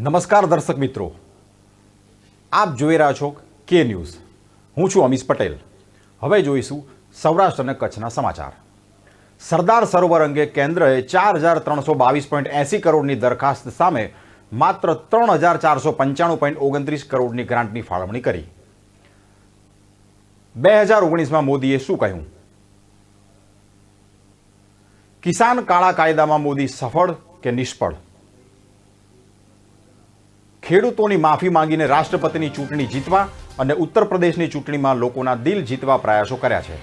નમસ્કાર દર્શક મિત્રો, આપ જોઈ રહ્યા છો કે ન્યૂઝ. હું છું અમીશ પટેલ. હવે જોઈશું સૌરાષ્ટ્ર અને કચ્છના સમાચાર. સરદાર સરોવર અંગે કેન્દ્રએ 4322.80 કરોડની દરખાસ્ત સામે માત્ર 3495.29 કરોડની ગ્રાન્ટની ફાળવણી કરી. 2019માં મોદીએ શું કહ્યું? કિસાન કાળા કાયદામાં મોદી સફળ કે નિષ્ફળ? ખેડૂતોની માફી માંગીને રાષ્ટ્રપતિની ચૂંટણી જીતવા અને ઉત્તર પ્રદેશની ચૂંટણીમાં લોકોના દિલ જીતવા પ્રયાસો કર્યા છે.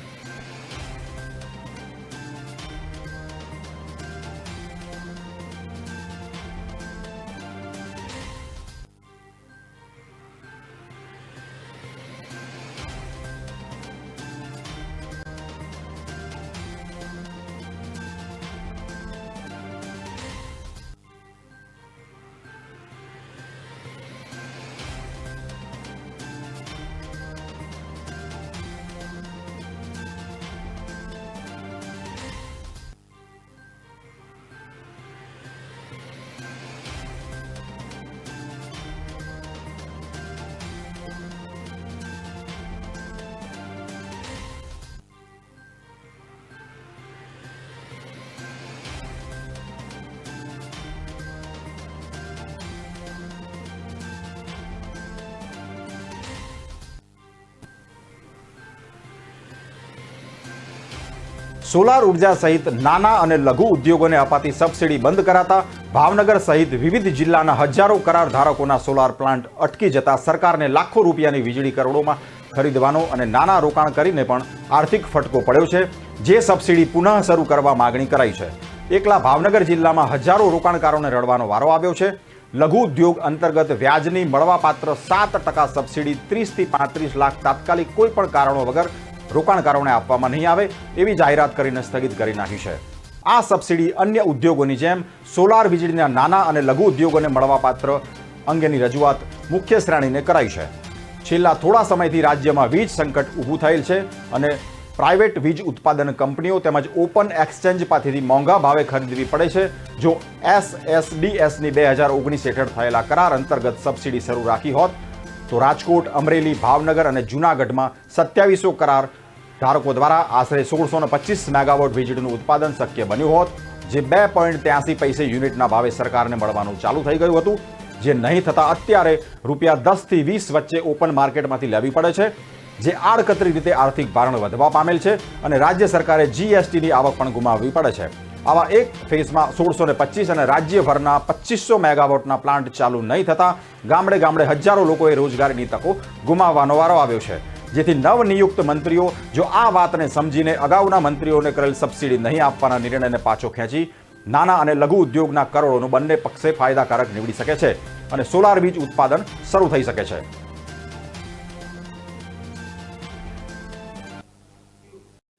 સોલાર ઉર્જા સહિત નાના અને લઘુ ઉદ્યોગોને અપાતી સબસિડી બંધ કરાતા ભાવનગર સહિત વિવિધ જિલ્લાના હજારો કરાર ધારકોના સોલાર પ્લાન્ટ અટકી જતા સરકારને લાખો રૂપિયાની વીજળી કરોડોમાં ખરીદવાનો અને નાના રોકાણ કરીને પણ આર્થિક ફટકો પડ્યો છે, જે સબસિડી પુનઃ શરૂ કરવા માગણી કરાઈ છે. એકલા ભાવનગર જિલ્લામાં હજારો રોકાણકારોને રડવાનો વારો આવ્યો છે. લઘુ ઉદ્યોગ અંતર્ગત વ્યાજની મળવાપાત્ર 7% સબસિડી 30 થી 35 લાખ તાત્કાલિક કોઈ પણ કારણો વગર રોકાણકારોને આપવામાં નહીં આવે એવી જાહેરાત કરીને સ્થગિત કરી નાખી છે. આ સબસિડી અન્ય ઉદ્યોગોની જેમ સોલાર વીજળીના નાના અને લઘુ ઉદ્યોગોને મળવાપાત્ર અંગેની રજૂઆત મુખ્ય શ્રેણીને કરાઈ છે. છેલ્લા થોડા સમયથી રાજ્યમાં વીજ સંકટ ઊભું થયેલ છે અને પ્રાઇવેટ વીજ ઉત્પાદન કંપનીઓ તેમજ ઓપન એક્સચેન્જ પાસેથી મોંઘા ભાવે ખરીદવી પડે છે. જો SSDSની 2019 હેઠળ થયેલા કરાર અંતર્ગત સબસિડી શરૂ રાખી હોત તો રાજકોટ, અમરેલી, ભાવનગર અને જૂનાગઢમાં 2700 કરાર ધારકો દ્વારા આશરે 1625 મેગાવોટ વીજળીનું ઉત્પાદન શક્ય બન્યું હોત, જે 2.83 પૈસે યુનિટના ભાવે સરકારને મળવાનું ચાલુ થઈ ગયું હતું, જે નહીં થતાં અત્યારે ₹10 થી 20 વચ્ચે ઓપન માર્કેટમાંથી લેવી પડે છે, જે આડકતરી રીતે આર્થિક ભારણ વધવા પામેલ છે અને રાજ્ય સરકારે GSTની આવક પણ ગુમાવવી પડે છે. આવા એક ફેઝમાં 1625 અને રાજ્યભરના 2500 મેગાવોટના પ્લાન્ટ ચાલુ નહીં થતાં ગામડે ગામડે હજારો લોકોએ રોજગારીની તકો ગુમાવવાનો વારો આવ્યો છે. જેથી નવનિયુક્ત મંત્રીઓ જો આ વાતને સમજીને અગાઉના મંત્રીઓને કરેલ સબસિડી નહીં આપવાના નિર્ણયને પાછો ખેંચી નાના અને લઘુ ઉદ્યોગના કરોડોનું બંને પક્ષે ફાયદાકારક નીવડી શકે છે અને સોલાર વીજ ઉત્પાદન શરૂ થઈ શકે છે.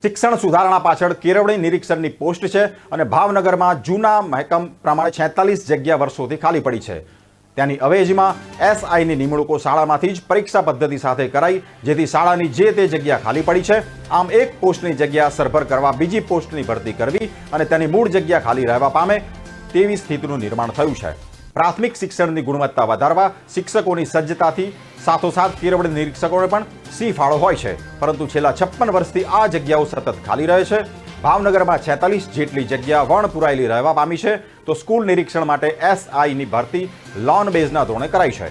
શિક્ષણ સુધારણા પાછળ કેળવણી નિરીક્ષણની પોસ્ટ છે અને ભાવનગરમાં જૂના મહેકમ પ્રમાણે 46 જગ્યા વર્ષોથી ખાલી પડી છે. ત્યાંની અવેજીમાં SIની નિમણૂકો શાળામાંથી જ પરીક્ષા પદ્ધતિ સાથે કરાઈ, જેથી શાળાની જે તે જગ્યા ખાલી પડી છે. આમ એક પોસ્ટની જગ્યા સરભર કરવા બીજી પોસ્ટની ભરતી કરવી અને તેની મૂળ જગ્યા ખાલી રહેવા પામે તેવી સ્થિતિનું નિર્માણ થયું છે. પ્રાથમિક શિક્ષણની ગુણવત્તા વધારવા શિક્ષકોની સજ્જતાથી સાથોસાથ કેળવણી નિરીક્ષકોને પણ સી ફાળો હોય છે, પરંતુ છેલ્લા 56 વર્ષથી આ જગ્યાઓ સતત ખાલી રહે છે. ભાવનગરમાં 46 જેટલી જગ્યા વણ પુરાયેલી રહેવા પામી છે, તો સ્કૂલ નિરીક્ષણ માટે SIની ભરતી લોન બેઝના ધોરણે કરાઈ છે,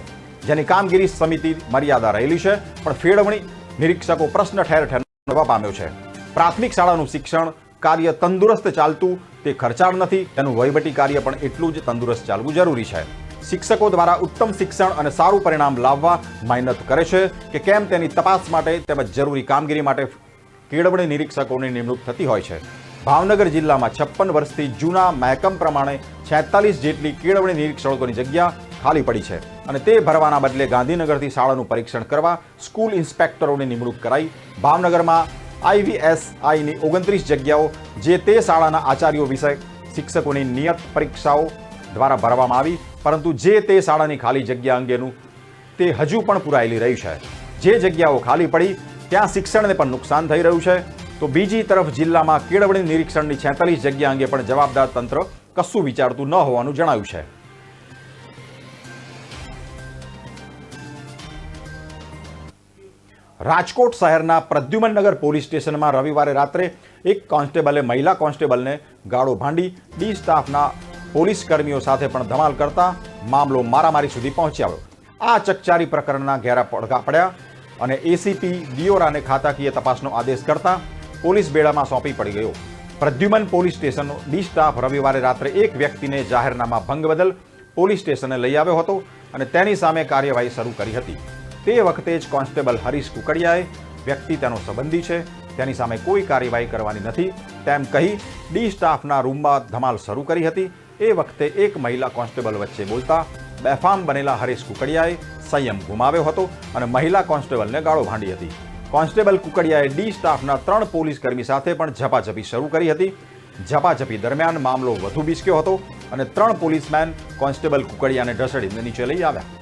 જેની કામગીરી સમિતિ મર્યાદા રહેલી છે, પણ ફેળવણી નિરીક્ષકો પ્રશ્ન ઠેર ઠેર રહેવા પામ્યો છે. પ્રાથમિક શાળાનું શિક્ષણ કાર્ય તંદુરસ્ત ચાલતું તે ખર્ચાળ નથી, તેનું વહીવટી કાર્ય પણ એટલું જ તંદુરસ્ત ચાલવું જરૂરી છે. શિક્ષકો દ્વારા ઉત્તમ શિક્ષણ અને સારું પરિણામ લાવવા મહેનત કરે છે કે કેમ તેની તપાસ માટે તેમજ જરૂરી કામગીરી માટે કેળવણી નિરીક્ષકોની નિમણૂક થતી હોય છે. ભાવનગર જિલ્લામાં 56 વર્ષથી જૂના મહેકમ પ્રમાણે 46 જેટલી કેળવણી નિરીક્ષકોની જગ્યા ખાલી પડી છે અને તે ભરવાના બદલે ગાંધીનગરથી શાળાનું પરીક્ષણ કરવા સ્કૂલ ઇન્સ્પેક્ટરોની નિમણૂક કરાઈ. ભાવનગરમાં IVSIની 29 જગ્યાઓ જે તે શાળાના આચાર્યો વિષય શિક્ષકોની નિયત પરીક્ષાઓ દ્વારા ભરવામાં આવી, પરંતુ જે તે શાળાની ખાલી જગ્યા અંગેનું તે હજુ પણ પુરાયેલી રહી છે. જે જગ્યાઓ ખાલી પડી ત્યાં શિક્ષણને પણ નુકસાન થઈ રહ્યું છે, તો બીજી તરફ જિલ્લામાં કેળવણી નિરીક્ષણની 46 જગ્યા અંગે પણ જવાબદાર તંત્ર કશું વિચારતું ન હોવાનું જણાવ્યું છે. રાજકોટ શહેરના પ્રદ્યુમનનગર પોલીસ સ્ટેશનમાં રવિવારે રાત્રે એક કોન્સ્ટેબલે મહિલા કોન્સ્ટેબલને ગાળો ભાંડી ડી સ્ટાફના પોલીસ કર્મીઓ સાથે પણ ધમાલ કરતા મામલો મારામારી સુધી પહોંચી આવ્યો. આ ચકચારી પ્રકરણના ઘેરા પડઘા પડ્યા અને એસીપી દિયોરાને ખાતાકીય તપાસનો આદેશ કરતા પોલીસ બેડામાં સોંપી પડી ગયો. પ્રદ્યુમન પોલીસ સ્ટેશનનો ડી સ્ટાફ રવિવારે રાત્રે એક વ્યક્તિને જાહેરનામા ભંગ બદલ પોલીસ સ્ટેશને લઈ આવ્યો હતો અને તેની સામે કાર્યવાહી શરૂ કરી હતી. તે વખતે જ કોન્સ્ટેબલ હરીશ કુકડિયાએ વ્યક્તિ તેનો સંબંધી છે, તેની સામે કોઈ કાર્યવાહી કરવાની નથી તેમ કહી ડી સ્ટાફના રૂમમાં ધમાલ શરૂ કરી હતી. એ વખતે એક મહિલા કોન્સ્ટેબલ વચ્ચે બોલતા બેફામ બનેલા હરીશ કુકડિયાએ સંયમ ગુમાવ્યો હતો અને મહિલા કોન્સ્ટેબલને ગાળો ભાંડી હતી. કોન્સ્ટેબલ કુકડિયાએ ડી સ્ટાફના 3 પોલીસ કર્મી સાથે પણ ઝપાઝપી શરૂ કરી હતી. ઝપાઝપી દરમિયાન મામલો વધુ બીસક્યો હતો અને 3 પોલીસમેન કોન્સ્ટેબલ કુકડિયાને ઢસડીને નીચે લઈ આવ્યા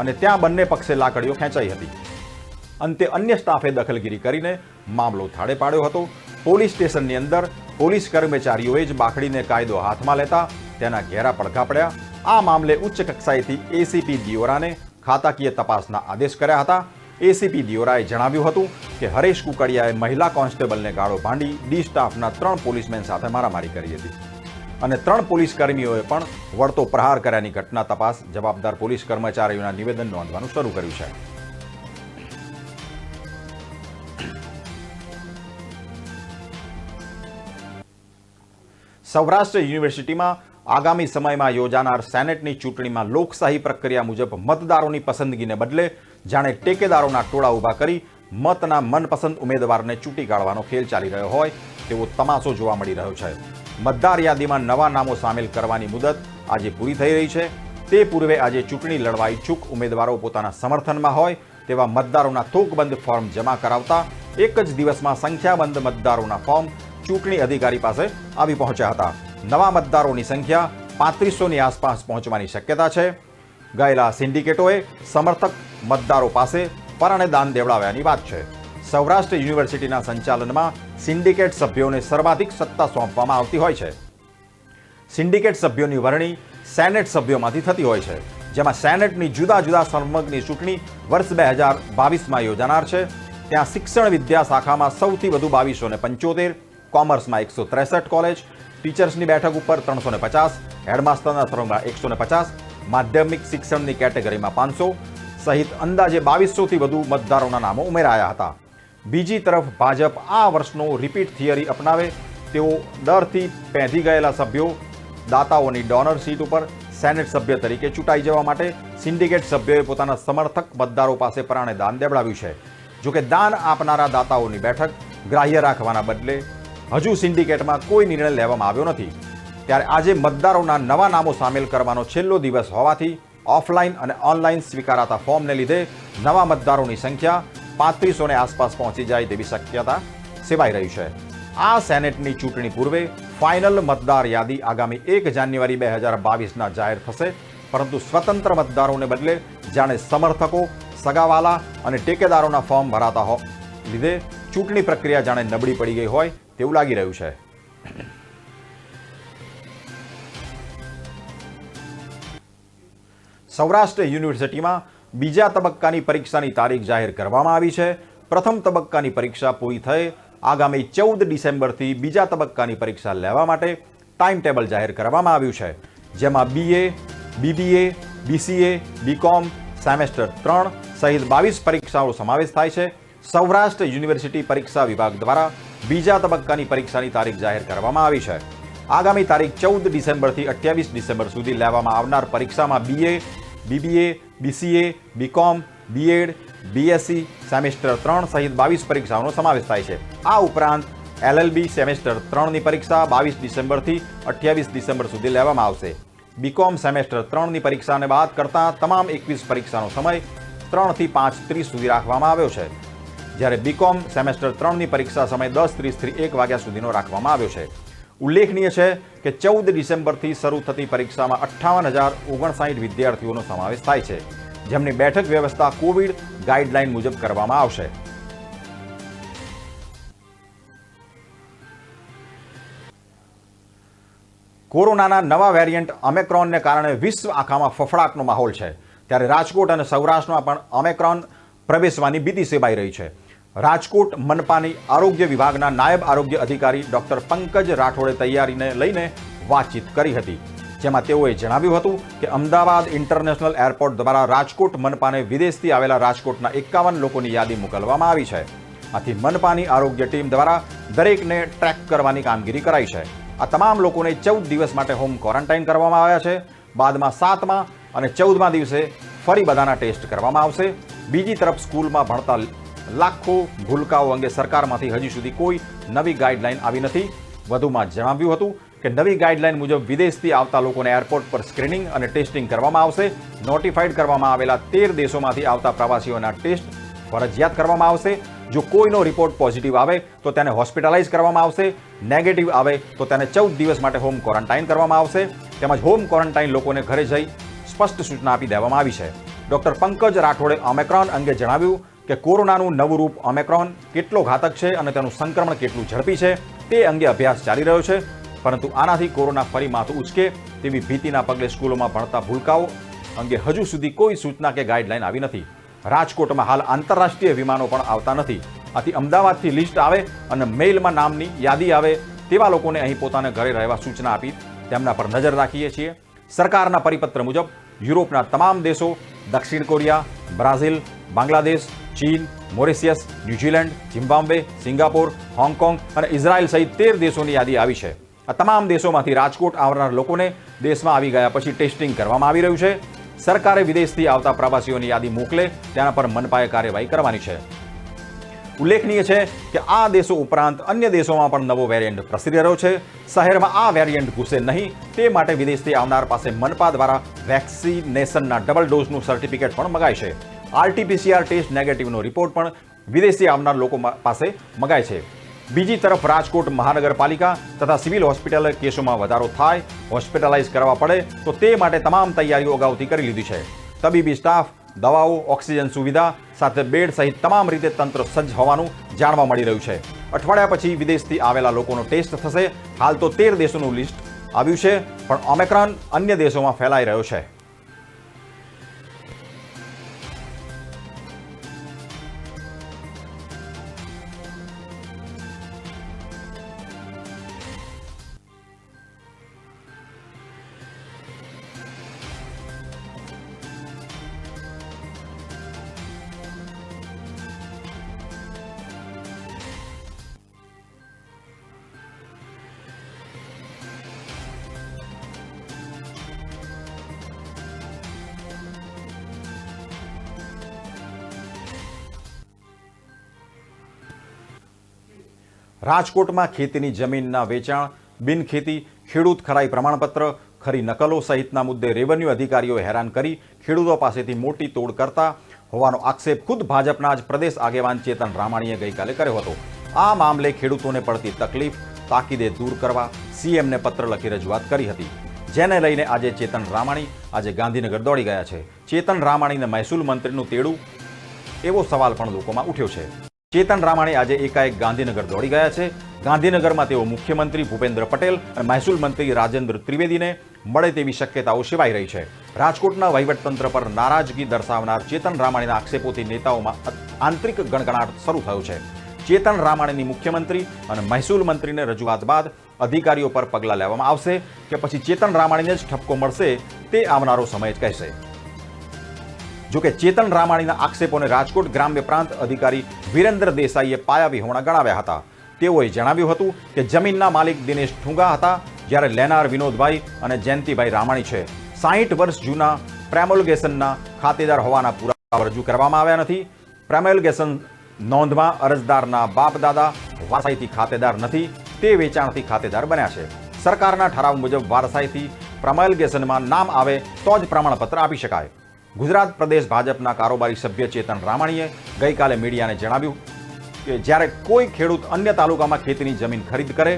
અને ત્યાં બંને પક્ષે લાકડીઓ ખેંચાઈ હતી. અંતે અન્ય સ્ટાફે દખલગીરી કરીને મામલો થાળે પાડ્યો હતો. પોલીસ સ્ટેશનની અંદર પોલીસ કર્મચારીઓએ જ બાખડીને કાયદો હાથમાં લેતા તેના ઘેરા પડઘા પડ્યા. આ મામલે ઉચ્ચ કક્ષાએથી એસીપી દિયોરાને ખાતાકીય તપાસના આદેશ કર્યા હતા. એસીપી દિયોરાએ જણાવ્યું હતું કે હરીશ કુકડિયાએ મહિલા કોન્સ્ટેબલને ગાળો ભાંડી ડી સ્ટાફના 3 પોલીસમેન સાથે મારામારી કરી હતી અને 3 પોલીસ કર્મીઓએ પણ વળતો પ્રહાર કર્યાની ઘટના તપાસ જવાબદાર પોલીસ કર્મચારીઓના નિવેદન નોંધવાનું શરૂ કર્યું છે. સૌરાષ્ટ્ર યુનિવર્સિટીમાં આગામી સમયમાં યોજાનાર સેનેટની ચૂંટણીમાં લોકશાહી પ્રક્રિયા મુજબ મતદારોની પસંદગીને બદલે જાણે ટેકેદારોના ટોળા ઊભા કરી મતના મનપસંદ ઉમેદવારને ચૂંટી કાઢવાનો ખેલ ચાલી રહ્યો હોય તેવો તમાશો જોવા મળી રહ્યો છે. મતદાર યાદીમાં નવા નામો સામેલ કરવાની મુદત આજે પૂરી થઈ રહી છે. તે પૂર્વે આજે ચૂંટણી લડવા ઈચ્છુક ઉમેદવારો પોતાના સમર્થનમાં હોય તેવા મતદારોના થોકબંધ ફોર્મ જમા કરાવતા એક જ દિવસમાં સંખ્યાબંધ મતદારોના ફોર્મ ચૂંટણી અધિકારી પાસે આવી પહોંચ્યા હતા. નવા મતદારોની સંખ્યા 3500ની આસપાસ પહોંચવાની શક્યતા છે. ગયેલા સિન્ડિકેટોએ સમર્થક મતદારો પાસે પરાણે દાન દેવડાવ્યાની વાત છે. સૌરાષ્ટ્ર યુનિવર્સિટીના સંચાલનમાં સિન્ડિકેટ સભ્યોને સર્વાધિક સત્તા સોંપવામાં આવતી હોય છે. સિન્ડિકેટ સભ્યોની વરણી સેનેટ સભ્યોમાંથી થતી હોય છે, જેમાં સેનેટની જુદા જુદા સંલગ્નની ચૂંટણી વર્ષ 2022માં યોજાનાર છે. ત્યાં શિક્ષણ વિદ્યા શાખામાં સૌથી વધુ 2275, કોમર્સમાં 163 કોલેજ, ટીચર્સની બેઠક ઉપર 350, હેડમાસ્ટરના ધોરણમાં 150, માધ્યમિક શિક્ષણની કેટેગરીમાં 500 સહિત અંદાજે 2200થી વધુ મતદારોના નામો ઉમેરાયા હતા. બીજી તરફ ભાજપ આ વર્ષનો રિપીટ થિયરી અપનાવે તેઓ ડરથી પેંધી ગયેલા સભ્યો દાતાઓની ડોનર સીટ ઉપર સેનેટ સભ્ય તરીકે ચૂંટાઈ જવા માટે સિન્ડિકેટ સભ્યોએ પોતાના સમર્થક મતદારો પાસે પરાણે દાન દેવડાવ્યું છે. જોકે દાન આપનારા દાતાઓની બેઠક ગ્રાહ્ય રાખવાના બદલે હજુ સિન્ડિકેટમાં કોઈ નિર્ણય લેવામાં આવ્યો નથી. ત્યારે આજે મતદારોના નવા નામો સામેલ કરવાનો છેલ્લો દિવસ હોવાથી ઓફલાઈન અને ઓનલાઈન સ્વીકારાતા ફોર્મને લીધે નવા મતદારોની સંખ્યા 3500ની આસપાસ પહોંચી જાય તેવી શક્યતા સેવાઈ રહી છે. આ સેનેટની ચૂંટણી પૂર્વે ફાઇનલ મતદાર યાદી આગામી 1 જાન્યુઆરી 2022ના જાહેર થશે, પરંતુ સ્વતંત્ર મતદારોને બદલે જાણે સમર્થકો, સગાવાલા અને ટેકેદારોના ફોર્મ ભરાતા લીધે ચૂંટણી પ્રક્રિયા જાણે નબળી પડી ગઈ હોય તેવું લાગી રહ્યું છે. સૌરાષ્ટ્ર યુનિવર્સિટીમાં બીજા તબક્કાની પરીક્ષાની તારીખ જાહેર કરવામાં આવી છે. પ્રથમ તબક્કાની પરીક્ષા પૂરી થઈ આગામી 14 ડિસેમ્બરથી બીજા તબક્કાની પરીક્ષા લેવા માટે ટાઈમ ટેબલ જાહેર કરવામાં આવ્યું છે, જેમાં BA, BBA, BCA, BCom semester 3 સહિત 22 પરીક્ષાઓ સમાવેશ થાય છે. સૌરાષ્ટ્ર યુનિવર્સિટી પરીક્ષા વિભાગ દ્વારા બીજા તબક્કાની પરીક્ષાની તારીખ જાહેર કરવામાં આવી છે. આગામી તારીખ 14 ડિસેમ્બરથી 28 ડિસેમ્બર સુધી લેવામાં આવનાર પરીક્ષામાં BA, BBA, BCA, BCom, BEd, BSc semester 3 સહિત 22 પરીક્ષાઓનો સમાવેશ થાય છે. આ ઉપરાંત LLB સેમેસ્ટર 3ની પરીક્ષા 22 ડિસેમ્બરથી 28 ડિસેમ્બર સુધી લેવામાં આવશે. BCom સેમેસ્ટર 3ની પરીક્ષાને બાદ કરતા તમામ 21 પરીક્ષાનો સમય 3થી 5:30 સુધી રાખવામાં આવ્યો છે, જ્યારે BCom સેમેસ્ટર 3ની પરીક્ષા સમય 10:30થી 1 વાગ્યા સુધીનો રાખવામાં આવ્યો છે. ઉલ્લેખનીય છે કે 14 ડિસેમ્બરથી શરૂ થતી પરીક્ષામાં 58,059 વિદ્યાર્થીઓનો સમાવેશ થાય છે, જેમની બેઠક વ્યવસ્થા કોવિડ ગાઈડલાઈન મુજબ કરવામાં આવશે. કોરોનાના નવા વેરિયન્ટ ઓમિક્રોનને કારણે વિશ્વ આખામાં ફફડાટનો માહોલ છે. ત્યારે રાજકોટ અને સૌરાષ્ટ્રમાં પણ ઓમિક્રોન પ્રવેશવાની ભીતિ સેવાઈ રહી છે. રાજકોટ મનપાની આરોગ્ય વિભાગના નાયબ આરોગ્ય અધિકારી ડોક્ટર પંકજ રાઠોડે તૈયારીને લઈને વાતચીત કરી હતી, જેમાં તેઓએ જણાવ્યું હતું કે અમદાવાદ ઇન્ટરનેશનલ એરપોર્ટ દ્વારા રાજકોટ મનપાને વિદેશથી આવેલા રાજકોટના 51 લોકોની યાદી મોકલવામાં આવી છે. આથી મનપાની આરોગ્ય ટીમ દ્વારા દરેકને ટ્રેક કરવાની કામગીરી કરાઈ છે. આ તમામ લોકોને 14 દિવસ માટે હોમ ક્વોરન્ટાઇન કરવામાં આવ્યા છે. બાદમાં 7મા અને 14મા દિવસે ફરી બધાના ટેસ્ટ કરવામાં આવશે. બીજી તરફ સ્કૂલમાં ભણતા લાખો ભૂલકાઓ અંગે સરકારમાંથી હજી સુધી કોઈ નવી ગાઈડલાઈન આવી નથી. વધુમાં જણાવ્યું હતું કે નવી ગાઈડલાઈન મુજબ વિદેશથી આવતા લોકોને એરપોર્ટ પર સ્ક્રીનિંગ અને ટેસ્ટિંગ કરવામાં આવશે. નોટિફાઈડ કરવામાં આવેલા 13 દેશોમાંથી આવતા પ્રવાસીઓના ટેસ્ટ ફરજિયાત કરવામાં આવશે. જો કોઈનો રિપોર્ટ પોઝિટિવ આવે તો તેને હોસ્પિટલાઇઝ કરવામાં આવશે. નેગેટિવ આવે તો તેને 14 દિવસ માટે હોમ ક્વોરન્ટાઇન કરવામાં આવશે. તેમજ હોમ ક્વોરન્ટાઇન લોકોને ઘરે જઈ સ્પષ્ટ સૂચના આપી દેવામાં આવી છે. ડોક્ટર પંકજ રાઠોડે ઓમિક્રોન અંગે જણાવ્યું કે કોરોનાનું નવું રૂપ ઓમિક્રોન કેટલો ઘાતક છે અને તેનું સંક્રમણ કેટલું ઝડપી છે તે અંગે અભ્યાસ ચાલી રહ્યો છે. પરંતુ આનાથી કોરોના ફરી માથું ઉચકે તેવી ભીતિના પગલે સ્કૂલોમાં ભણતા ભૂલકાઓ અંગે હજુ સુધી કોઈ સૂચના કે ગાઈડલાઈન આવી નથી. રાજકોટમાં હાલ આંતરરાષ્ટ્રીય વિમાનો પણ આવતા નથી. આથી અમદાવાદથી લિસ્ટ આવે અને મેઇલમાં નામની યાદી આવે તેવા લોકોને અહીં પોતાને ઘરે રહેવા સૂચના આપી તેમના પર નજર રાખીએ છીએ. સરકારના પરિપત્ર મુજબ યુરોપના તમામ દેશો, દક્ષિણ કોરિયા, બ્રાઝિલ, બાંગ્લાદેશ, ચીન, Mauritius, New Zealand, Zimbabwe, Singapore, Hong Kong અને ઇઝરાયલ સહિત 13 દેશોની યાદી આવી છે. આ તમામ દેશોમાંથી રાજકોટ આવનાર લોકોને દેશમાં આવી ગયા પછી ટેસ્ટિંગ કરવામાં આવી રહ્યું છે. સરકારે વિદેશથી આવતા પ્રવાસીઓની યાદી મોકલે તેના પર મનપાએ કાર્યવાહી કરવાની છે. ઉલ્લેખનીય છે કે આ દેશો ઉપરાંત અન્ય દેશોમાં પણ નવો વેરિયન્ટ પ્રસરી રહ્યો છે. શહેરમાં આ વેરિયન્ટ ઘૂસે નહીં તે માટે વિદેશથી આવનાર પાસે મનપા દ્વારા વેક્સિનેશનના ડબલ ડોઝનું સર્ટિફિકેટ પણ મગાય છે. RT-PCR ટેસ્ટ નેગેટિવનો રિપોર્ટ પણ વિદેશથી આવનાર લોકો પાસે મગાય છે. બીજી તરફ રાજકોટ મહાનગરપાલિકા તથા સિવિલ હોસ્પિટલ કેસોમાં વધારો થાય, હોસ્પિટલાઇઝ કરવા પડે તો તે માટે તમામ તૈયારીઓ અગાઉથી કરી લીધી છે. તબીબી સ્ટાફ, દવાઓ, ઓક્સિજન સુવિધા સાથે બેડ સહિત તમામ રીતે તંત્ર સજ્જ હોવાનું જાણવા મળી રહ્યું છે. અઠવાડિયા પછી વિદેશથી આવેલા લોકોનો ટેસ્ટ થશે. હાલ તો 13 દેશોનું લિસ્ટ આવ્યું છે, પણ ઓમિક્રોન અન્ય દેશોમાં ફેલાઈ રહ્યો છે. રાજકોટમાં ખેતીની જમીનના વેચાણ, બિનખેતી, ખેડૂત ખરાઈ પ્રમાણપત્ર, ખરી નકલો સહિતના મુદ્દે રેવન્યુ અધિકારીઓએ હેરાન કરી ખેડૂતો પાસેથી મોટી તોડ કરતા હોવાનો આક્ષેપ ખુદ ભાજપના જ પ્રદેશ આગેવાન ચેતન રામાણીએ ગઈકાલે કર્યો હતો. આ મામલે ખેડૂતોને પડતી તકલીફ તાકીદે દૂર કરવા સીએમને પત્ર લખી રજૂઆત કરી હતી, જેને લઈને આજે ચેતન રામાણી આજે ગાંધીનગર દોડી ગયા છે. ચેતન રામાણીને મહેસૂલ મંત્રીનું તેડું એવો સવાલ પણ લોકોમાં ઉઠ્યો છે. ચેતન રામાણી આજે એકાએક ગાંધીનગર દોડી ગયા છે. ગાંધીનગરમાં તેઓ મુખ્યમંત્રી ભૂપેન્દ્ર પટેલ અને મહેસૂલ મંત્રી રાજેન્દ્ર ત્રિવેદીને મળે તેવી શક્યતાઓ સેવાઈ રહી છે. રાજકોટના વહીવટતંત્ર પર નારાજગી દર્શાવનાર ચેતન રામાણીના આક્ષેપોથી નેતાઓમાં આંતરિક ગણગણાટ શરૂ થયો છે. ચેતન રામાણીની મુખ્યમંત્રી અને મહેસૂલ મંત્રીને રજૂઆત બાદ અધિકારીઓ પર પગલાં લેવામાં આવશે કે પછી ચેતન રામાણીને જ ઠપકો મળશે તે આવનારો સમય જ કહેશે. જોકે ચેતન રામાણીના આક્ષેપોને રાજકોટ ગ્રામ્ય પ્રાંત અધિકારી વિરેન્દ્ર દેસાઈએ પાયાવિહોણા ગણાવ્યા હતા. તેઓએ જણાવ્યું હતું કે જમીનના માલિક દિનેશ ઠુંગા હતા, જ્યારે લેનાર વિનોદભાઈ અને જયંતિભાઈ રામાણી છે. 60 વર્ષ જૂના પ્રેમોલગેશનના ખાતેદાર હોવાના પુરાવા રજૂ કરવામાં આવ્યા નથી. પ્રેમોલગેશન નોંધમાં અરજદારના બાપ દાદા વારસાઈથી ખાતેદાર નથી, તે વેચાણથી ખાતેદાર બન્યા છે. સરકારના ઠરાવ મુજબ વારસાઈથી પ્રેમોલગેશનમાં નામ આવે તો જ પ્રમાણપત્ર આપી શકાય. ગુજરાત પ્રદેશ ભાજપના કારોબારી સભ્ય ચેતન રામાણીએ ગઈકાલે મીડિયાને જણાવ્યું કે જ્યારે કોઈ ખેડૂત અન્ય તાલુકામાં ખેતીની જમીન ખરીદ કરે,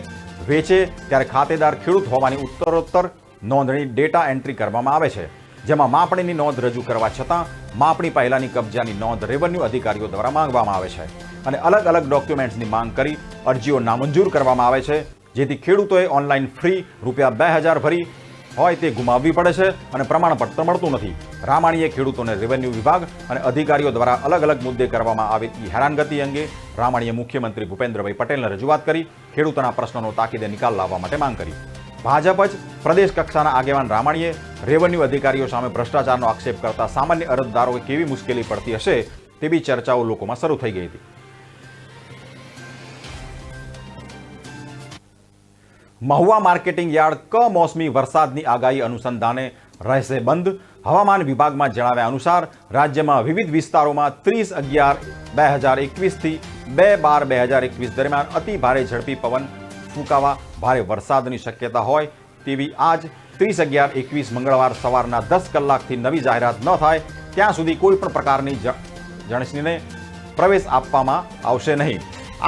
વેચે ત્યારે ખાતેદાર ખેડૂત હોવાની ઉત્તરોત્તર નોંધણી ડેટા એન્ટ્રી કરવામાં આવે છે, જેમાં માપણીની નોંધ રજૂ કરવા છતાં માપણી પહેલાની કબજાની નોંધ રેવન્યુ અધિકારીઓ દ્વારા માંગવામાં આવે છે અને અલગ અલગ ડોક્યુમેન્ટ્સની માંગ કરી અરજીઓ નામંજૂર કરવામાં આવે છે, જેથી ખેડૂતોએ ઓનલાઈન ફ્રી ₹2000 ભરી હોય તે ગુમાવવી પડે છે અને પ્રમાણપત્ર મળતું નથી. રામાણીએ ખેડૂતોને રેવન્યુ વિભાગ અને અધિકારીઓ દ્વારા અલગ અલગ મુદ્દે કરવામાં આવેલી હેરાનગતિ અંગે રામાણીએ મુખ્યમંત્રી ભૂપેન્દ્રભાઈ પટેલને રજૂઆત કરી ખેડૂતોના પ્રશ્નોનો તાકીદે નિકાલ લાવવા માટે માંગ કરી. ભાજપ જ પ્રદેશ કક્ષાના આગેવાન રામાણીએ રેવન્યુ અધિકારીઓ સામે ભ્રષ્ટાચારનો આક્ષેપ કરતા સામાન્ય અરજદારોએ કેવી મુશ્કેલી પડતી હશે તેવી ચર્ચાઓ લોકોમાં શરૂ થઈ ગઈ હતી. મહુવા માર્કેટિંગ યાર્ડ કમોસમી વરસાદની આગાહી અનુસંધાને રહેશે બંધ. હવામાન વિભાગમાં જણાવ્યા અનુસાર રાજ્યમાં વિવિધ વિસ્તારોમાં 30/11/2021 થી 2/12/2021 દરમિયાન અતિ ભારે ઝડપી પવન ફૂંકાવા ભારે વરસાદની શક્યતા હોય તેવી આજ 30/11/21 મંગળવાર સવારના 10 કલાકથી નવી જાહેરાત ન થાય ત્યાં સુધી કોઈ પણ પ્રકારની જણસીને પ્રવેશ આપવામાં આવશે નહીં.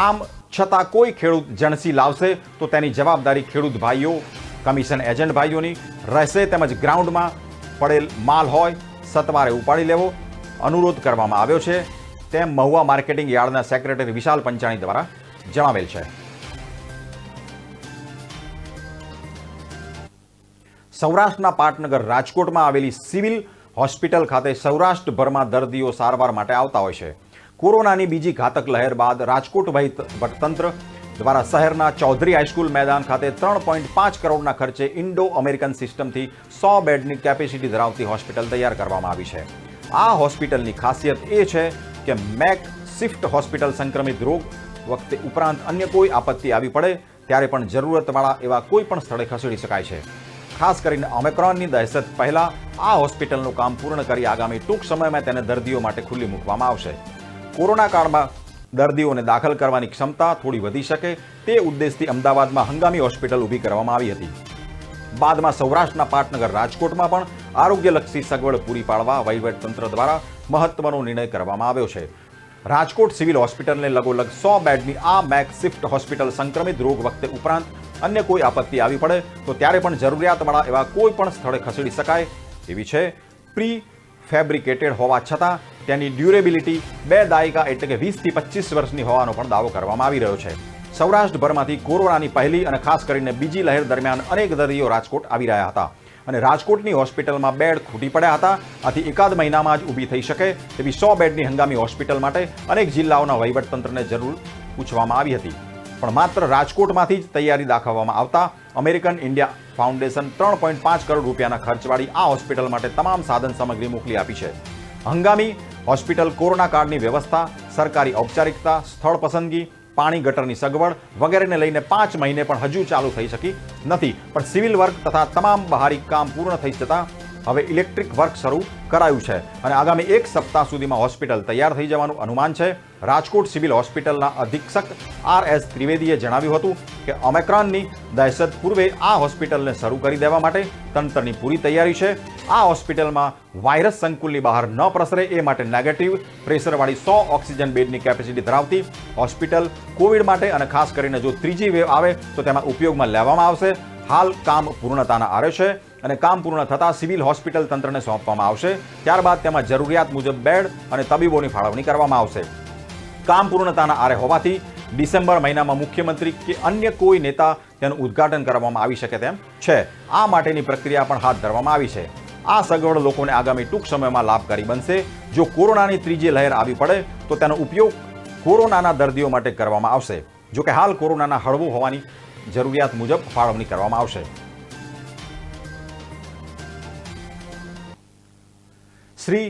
આમ છતાં કોઈ ખેડૂત જણસી લાવશે તો તેની જવાબદારી ખેડૂત ભાઈઓ કમિશન એજન્ટ ભાઈઓની રહેશે તેમજ ગ્રાઉન્ડમાં પડેલ માલ હોય સત્વારે ઉપાડી લેવો અનુરોધ કરવામાં આવ્યો છે તેમ મહુવા માર્કેટિંગ યાર્ડના સેક્રેટરી વિશાલ પંચાણી દ્વારા જણાવેલ છે. સૌરાષ્ટ્રના પાટનગર રાજકોટમાં આવેલી સિવિલ હોસ્પિટલ ખાતે સૌરાષ્ટ્રભરમાં દર્દીઓ સારવાર માટે આવતા હોય છે. કોરોનાની બીજી ઘાતક લહેર બાદ રાજકોટ વહીવટતંત્ર દ્વારા શહેરના ચૌધરી હાઈસ્કૂલ મેદાન ખાતે 3.5 કરોડના ખર્ચે ઇન્ડો અમેરિકન સિસ્ટમથી 100 બેડની કેપેસિટી ધરાવતી હોસ્પિટલ તૈયાર કરવામાં આવી છે. આ હોસ્પિટલની ખાસિયત એ છે કે મેક શિફ્ટ હોસ્પિટલ સંક્રમિત રોગ વખતે ઉપરાંત અન્ય કોઈ આપત્તિ આવી પડે ત્યારે પણ જરૂરતવાળા એવા કોઈ પણ સ્થળે ખસેડી શકાય છે. ખાસ કરીને ઓમિક્રોનની દહેશત પહેલા આ હોસ્પિટલનું કામ પૂર્ણ કરી આગામી ટૂંક સમયમાં તેને દર્દીઓ માટે ખુલ્લી મૂકવામાં આવશે. કોરોના કાળમાં દર્દીઓને દાખલ કરવાની ક્ષમતા થોડી વધી શકે તે ઉદ્દેશથી અમદાવાદમાં હંગામી હોસ્પિટલ ઊભી કરવામાં આવી હતી. બાદમાં સૌરાષ્ટ્રના પાટનગર રાજકોટમાં પણ આરોગ્યલક્ષી સગવડ પૂરી પાડવા વહીવટતંત્ર દ્વારા મહત્વનો નિર્ણય કરવામાં આવ્યો છે. રાજકોટ સિવિલ હોસ્પિટલને લગોલગ 100 બેડની આ મેક શિફ્ટ હોસ્પિટલ સંક્રમિત રોગ વખતે ઉપરાંત અન્ય કોઈ આપત્તિ આવી પડે તો ત્યારે પણ જરૂરિયાતવાળા એવા કોઈ પણ સ્થળે ખસેડી શકાય એવી છે. પ્રી ફેબ્રિકેટેડ હોવા છતાં તેની ડ્યુરેબિલિટી 2 દાયકા એટલે કે 20 થી 25 વર્ષની હોવાનો પણ દાવો કરવામાં આવી રહ્યો છે. સૌરાષ્ટ્રભરમાંથી કોરોનાની પહેલી અને ખાસ કરીને બીજી લહેર દરમિયાન અનેક દર્દીઓ રાજકોટ આવી રહ્યા હતા અને રાજકોટની હોસ્પિટલમાં બેડ ખૂટી પડ્યા હતા. આથી એકાદ મહિનામાં જ ઊભી થઈ શકે તેવી 100 બેડની હંગામી હોસ્પિટલ માટે અનેક જિલ્લાઓના વહીવટતંત્રને જરૂર પૂછવામાં આવી હતી પણ માત્ર રાજકોટમાંથી જ તૈયારી દાખવવામાં આવતા અમેરિકન ઇન્ડિયા ફાઉન્ડેશન 3.5 કરોડ રૂપિયાના ખર્ચવાળી આ હોસ્પિટલ માટે તમામ સાધન સામગ્રી મોકલી આપી છે. હંગામી હોસ્પિટલ કોરોના કાળની વ્યવસ્થા સરકારી ઔપચારિકતા સ્થળ પસંદગી પાણી ગટરની સગવડ વગેરેને લઈને 5 મહિને પણ હજુ ચાલુ થઈ શકી નથી પણ સિવિલ વર્ક તથા તમામ બહારી કામ પૂર્ણ થઈ જતા હવે ઇલેક્ટ્રિક વર્ક શરૂ કરાયું છે અને આગામી 1 સપ્તાહ સુધીમાં હોસ્પિટલ તૈયાર થઈ જવાનું અનુમાન છે. રાજકોટ સિવિલ હોસ્પિટલના અધિક્ષક RS ત્રિવેદીએ જણાવ્યું હતું કે ઓમિક્રોનની દહેશત પૂર્વે આ હોસ્પિટલને શરૂ કરી દેવા માટે તંત્રની પૂરી તૈયારી છે. આ હોસ્પિટલમાં વાયરસ સંકુલની બહાર ન પ્રસરે એ માટે નેગેટિવ પ્રેશરવાળી 100 ઓક્સિજન બેડની કેપેસિટી ધરાવતી હોસ્પિટલ કોવિડ માટે અને ખાસ કરીને જો ત્રીજી વેવ આવે તો તેમાં ઉપયોગમાં લેવામાં આવશે. હાલ કામ પૂર્ણતાના આરે છે અને કામ પૂર્ણ થતાં સિવિલ હોસ્પિટલ તંત્રને સોંપવામાં આવશે. ત્યારબાદ તેમાં જરૂરિયાત મુજબ બેડ અને તબીબોની ફાળવણી કરવામાં આવશે. કામ પૂર્ણતાના આરે હોવાથી ડિસેમ્બર મહિનામાં મુખ્યમંત્રી કે અન્ય કોઈ નેતા તેનું ઉદ્ઘાટન કરવામાં આવી શકે તેમ છે. આ માટેની પ્રક્રિયા પણ હાથ ધરવામાં આવી છે. આ સગવડ લોકોને આગામી ટૂંક સમયમાં લાભકારી બનશે. જો કોરોનાની ત્રીજી લહેર આવી પડે તો તેનો ઉપયોગ કોરોનાના દર્દીઓ માટે કરવામાં આવશે. જોકે હાલ કોરોનાના હળવું હોવાની જરૂરિયાત મુજબ ફાળવણી કરવામાં આવશે. શ્રી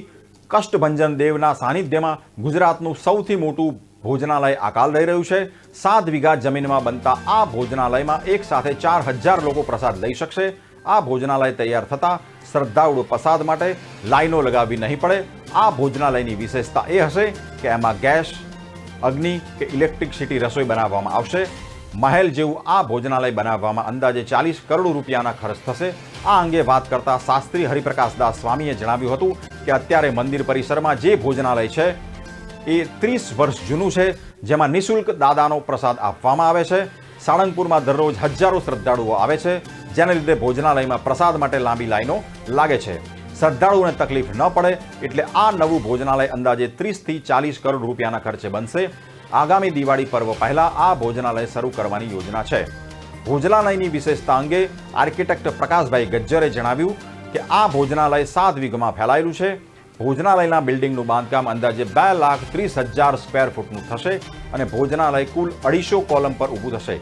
કષ્ટભંજન દેવના સાનિધ્યમાં ગુજરાતનું સૌથી મોટું ભોજનાલય આકાર લઈ રહ્યું છે. 7 વીઘા જમીનમાં બનતા આ ભોજનાલયમાં એક સાથે 4000 લોકો પ્રસાદ લઈ શકશે. આ ભોજનાલય તૈયાર થતાં શ્રદ્ધાળુઓ પ્રસાદ માટે લાઈનો લગાવવી નહીં પડે. આ ભોજનાલયની વિશેષતા એ હશે કે એમાં ગેસ અગ્નિ કે ઇલેક્ટ્રિસિટી રસોઈ બનાવવામાં આવશે. મહેલ જેવું આ ભોજનાલય બનાવવામાં અંદાજે 40 કરોડ રૂપિયાના ખર્ચ થશે. આ અંગે વાત કરતા શાસ્ત્રી હરિપ્રકાશદાસ સ્વામીએ જણાવ્યું હતું કે અત્યારે મંદિર પરિસરમાં જે ભોજનાલય છે એ 30 વર્ષ જૂનું છે જેમાં નિઃશુલ્ક દાદાનો પ્રસાદ આપવામાં આવે છે. સાળંગપુરમાં દરરોજ હજારો શ્રદ્ધાળુઓ આવે છે જેને લીધે ભોજનાલયમાં પ્રસાદ માટે લાંબી લાઈનો લાગે છે. શ્રદ્ધાળુઓને તકલીફ ન પડે એટલે આ નવું ભોજનાલય અંદાજે 30 થી 40 કરોડ રૂપિયાના ખર્ચે બનશે. આગામી દિવાળી પર્વ પહેલા આ ભોજનાલય શરૂ કરવાની યોજના છે. ભોજનાલયની વિશેષતા અંગે આર્કિટેક્ટ પ્રકાશભાઈ ગજ્જરે જણાવ્યું કે આ ભોજનાલય 7 વીઘામાં ફેલાયેલું છે. ભોજનાલયના બિલ્ડિંગનું બાંધકામ અંદાજે 2,30,000 સ્ક્વેર ફૂટનું થશે અને ભોજનાલય કુલ 250 કોલમ પર ઊભું થશે.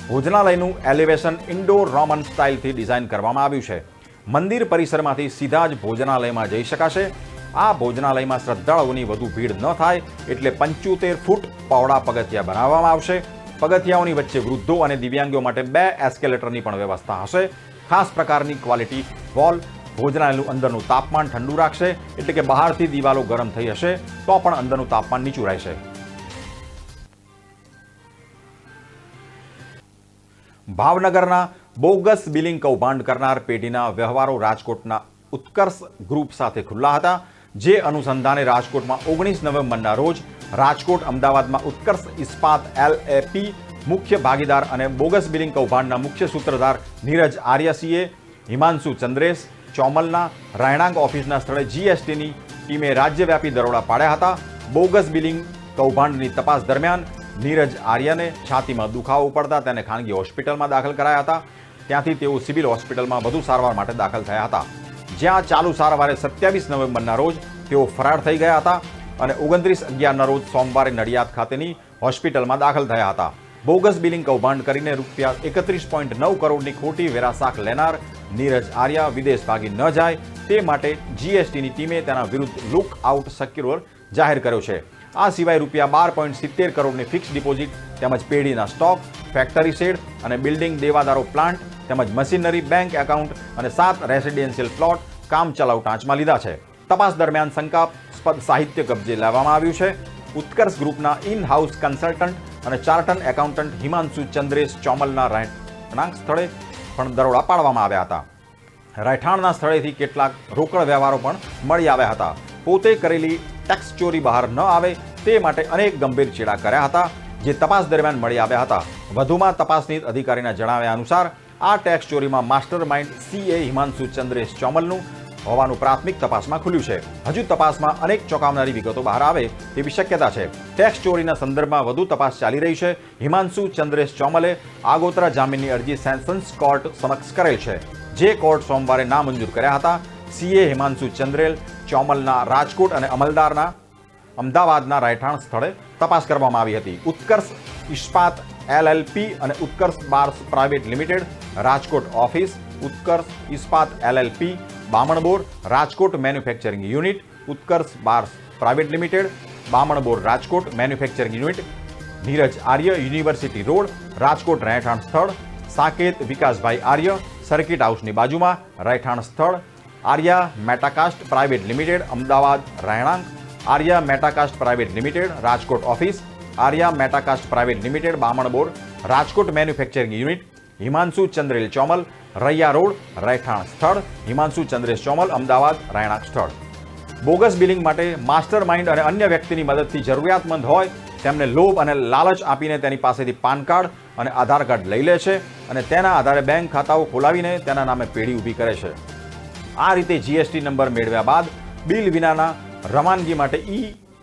ભોજનાલયનું એલિવેશન ઇન્ડોર રોમન સ્ટાઇલથી ડિઝાઇન કરવામાં આવ્યું છે. મંદિર પરિસરમાંથી સીધા જ ભોજનાલયમાં જઈ શકાશે. આ ભોજનાલયમાં શ્રદ્ધાળુઓની વધુ ભીડ ન થાય એટલે 75 ફૂટ પહોળા પગથિયા બનાવવામાં આવશે. પગથિયાઓની વચ્ચે વૃદ્ધો અને દિવ્યાંગો માટે 2 એસ્કેલેટરની પણ વ્યવસ્થા હશે. ખાસ પ્રકારની ક્વોલિટી વોલ ભોજનાલયનું અંદરનું તાપમાન ઠંડુ રાખશે, એટલે કે બહારથી દિવાલો ગરમ થઈ હશે તો પણ અંદરનું તાપમાન નીચું રહેશે. ભાવનગરના બોગસ બિલિંગ કૌભાંડ કરનાર પેઢીના વ્યવહારો રાજકોટના ઉત્કર્ષ ગ્રુપ સાથે ખુલ્લા હતા. જે અનુસંધાને રાજકોટમાં 19 નવેમ્બરના રોજ રાજકોટ અમદાવાદમાં ઉત્કર્ષ ઇસ્પાત LLP મુખ્ય ભાગીદાર અને બોગસ બિલિંગ કૌભાંડના મુખ્ય સૂત્રધાર નીરજ આર્યસિંહે હિમાંશુ ચંદ્રેશ ચોમલના રાયણાંગ ઓફિસના સ્થળે GSTની ટીમે રાજ્યવ્યાપી દરોડા પાડ્યા હતા. બોગસ બિલિંગ કૌભાંડની તપાસ દરમિયાન નીરજ આર્યને છાતીમાં દુખાવો પડતા તેને ખાનગી હોસ્પિટલમાં દાખલ કરાયા હતા. ત્યાંથી તેઓ સિવિલ હોસ્પિટલમાં વધુ સારવાર માટે દાખલ થયા હતા, જ્યાં ચાલુ સારવારે 27 નવેમ્બરના રોજ તેઓ ફરાર થઈ ગયા હતા અને 29/11ના રોજ સોમવારે નડિયાદ ખાતેની હોસ્પિટલમાં દાખલ થયા હતા. બોગસ બિલિંગ કૌભાંડ કરીને રૂપિયા 31.9 કરોડની ખોટી વેરાસાક લેનાર નીરજ આર્યા વિદેશ ભાગી ન જાય તે માટે GSTની ટીમે તેના વિરુદ્ધ લુક આઉટ સર્ક્યુલર જાહેર કર્યો છે. આ સિવાય રૂપિયા 12.70 કરોડની ફિક્સ ડિપોઝિટ તેમજ પેઢીના સ્ટોક, ફેક્ટરી શેડ અને બિલ્ડિંગ દેવાદારો પ્લાન્ટ તેમજ મશીનરી, બેંક એકાઉન્ટ અને 7 રેસિડેન્શિયલ પ્લોટ કામચલાઉ ટાંચમાં લીધા છે. તપાસ દરમિયાન શંકાસ્પદ સાહિત્ય કબજે લેવામાં આવ્યું છે. ઉત્કર્ષ ગ્રુપના ઇન હાઉસ કન્સલ્ટન્ટ અને ચાર્ટર્ડ એકાઉન્ટન્ટ હિમાંશુ ચંદ્રેશ ચોમલના રહેણાંક સ્થળે પણ દરોડા પાડવામાં આવ્યા હતા. રહેઠાણના સ્થળેથી કેટલાક રોકડ વ્યવહારો પણ મળી આવ્યા હતા. પોતે કરેલી ટેક્સ ચોરી બહાર ન આવે તે માટે અનેક ગંભીર ચેડા કર્યા હતા, જે તપાસ દરમિયાન મળી આવ્યા હતા. વધુમાં તપાસની અધિકારીના જણાવ્યા અનુસાર આ ટેક્સ ચોરીમાં mastermind CA Himanshu Chandresh ચોમલનું હોવાનું પ્રાથમિક તપાસમાં ખુલ્યું છે. હજુ તપાસમાં અનેક ચોંકાવનારી વિગતો બહાર આવે તેવી શક્યતા છે. ટેક્સ ચોરીના સંદર્ભમાં વધુ તપાસ ચાલી રહી છે. હિમાંશુ ચંદ્રેશ ચોમલે આગોતરા જામીનની અરજી સેશન્સ કોર્ટ સમક્ષ કરેલ છે, જે કોર્ટ સોમવારે નામંજૂર કર્યા હતા. CA હિમાંશુ ચંદ્રેલ ચોમલના રાજકોટ અને અમદાવાદના રહેઠાણ સ્થળે તપાસ કરવામાં આવી હતી. ઉત્કર્ષ ઇસ્પાત LLP અને Utkarsh bars private limited Rajkot office, Utkarsh Ispat LLP Bamanbor Rajkot manufacturing unit, Utkarsh bars private limited Bamanbor Rajkot manufacturing unit, Neeraj Arya university road Rajkot રહેઠાણ સ્થળ, સાકેત વિકાસભાઈ આર્ય સર્કિટ હાઉસની બાજુમાં રહેઠાણ સ્થળ, આર્યા મેટાકાસ્ટ પ્રાઇવેટ લિમિટેડ અમદાવાદ રહેણાંક, Arya Metacast private limited Rajkot office, Arya Metacast private limited Bamanbor Rajkot manufacturing unit, Himanshu Chandrel Chomal Raiya road રહેઠાણ સ્થળ, હિમાંશુ ચંદ્રેશ ચોમલ અમદાવાદ રહેણાંક સ્થળ. બોગસ બિલિંગ માટે માસ્ટર માઇન્ડ અને અન્ય વ્યક્તિની મદદથી જરૂરિયાતમંદ હોય તેમને લોભ અને લાલચ આપીને તેની પાસેથી પાન કાર્ડ અને આધાર કાર્ડ લઈ લે છે અને તેના આધારે બેંક ખાતાઓ ખોલાવીને તેના નામે પેઢી ઊભી કરે છે. આ રીતે GST નંબર મેળવ્યા બાદ બિલ વિનાના રવાનગી માટે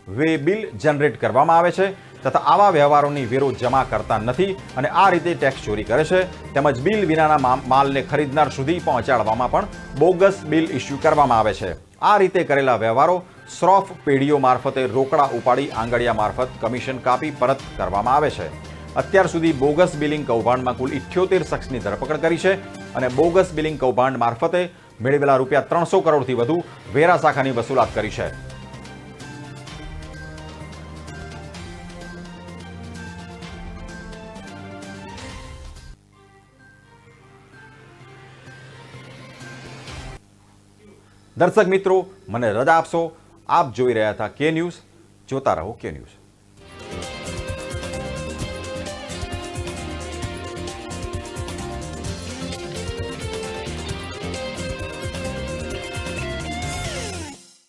વે બિલ જનરેટ કરવામાં આવે છે તથા આવા વ્યવહારોની વેરો જમા કરતા નથી અને આ રીતે ટેક્સ ચોરી કરે છે. તેમજ બિલ વિનાના માલને ખરીદનાર સુધી પહોંચાડવામાં પણ બોગસ બિલ ઇસ્યુ કરવામાં આવે છે. આ રીતે કરેલા વ્યવહારો શ્રોફ પેઢીઓ મારફતે રોકડા ઉપાડી આંગળિયા મારફત કમિશન કાપી પરત કરવામાં આવે છે. અત્યાર સુધી બોગસ બિલિંગ કૌભાંડમાં કુલ 78 શખ્સની ધરપકડ કરી છે અને બોગસ બિલિંગ કૌભાંડ મારફતે મેળવેલા રૂપિયા 300 કરોડથી વધુ વેરા શાખાની વસૂલાત કરી છે. દર્શક મિત્રો, મને રજા આપશો. આપ જોઈ રહ્યા હતા કે ન્યૂઝ. જોતા રહો કે ન્યૂઝ.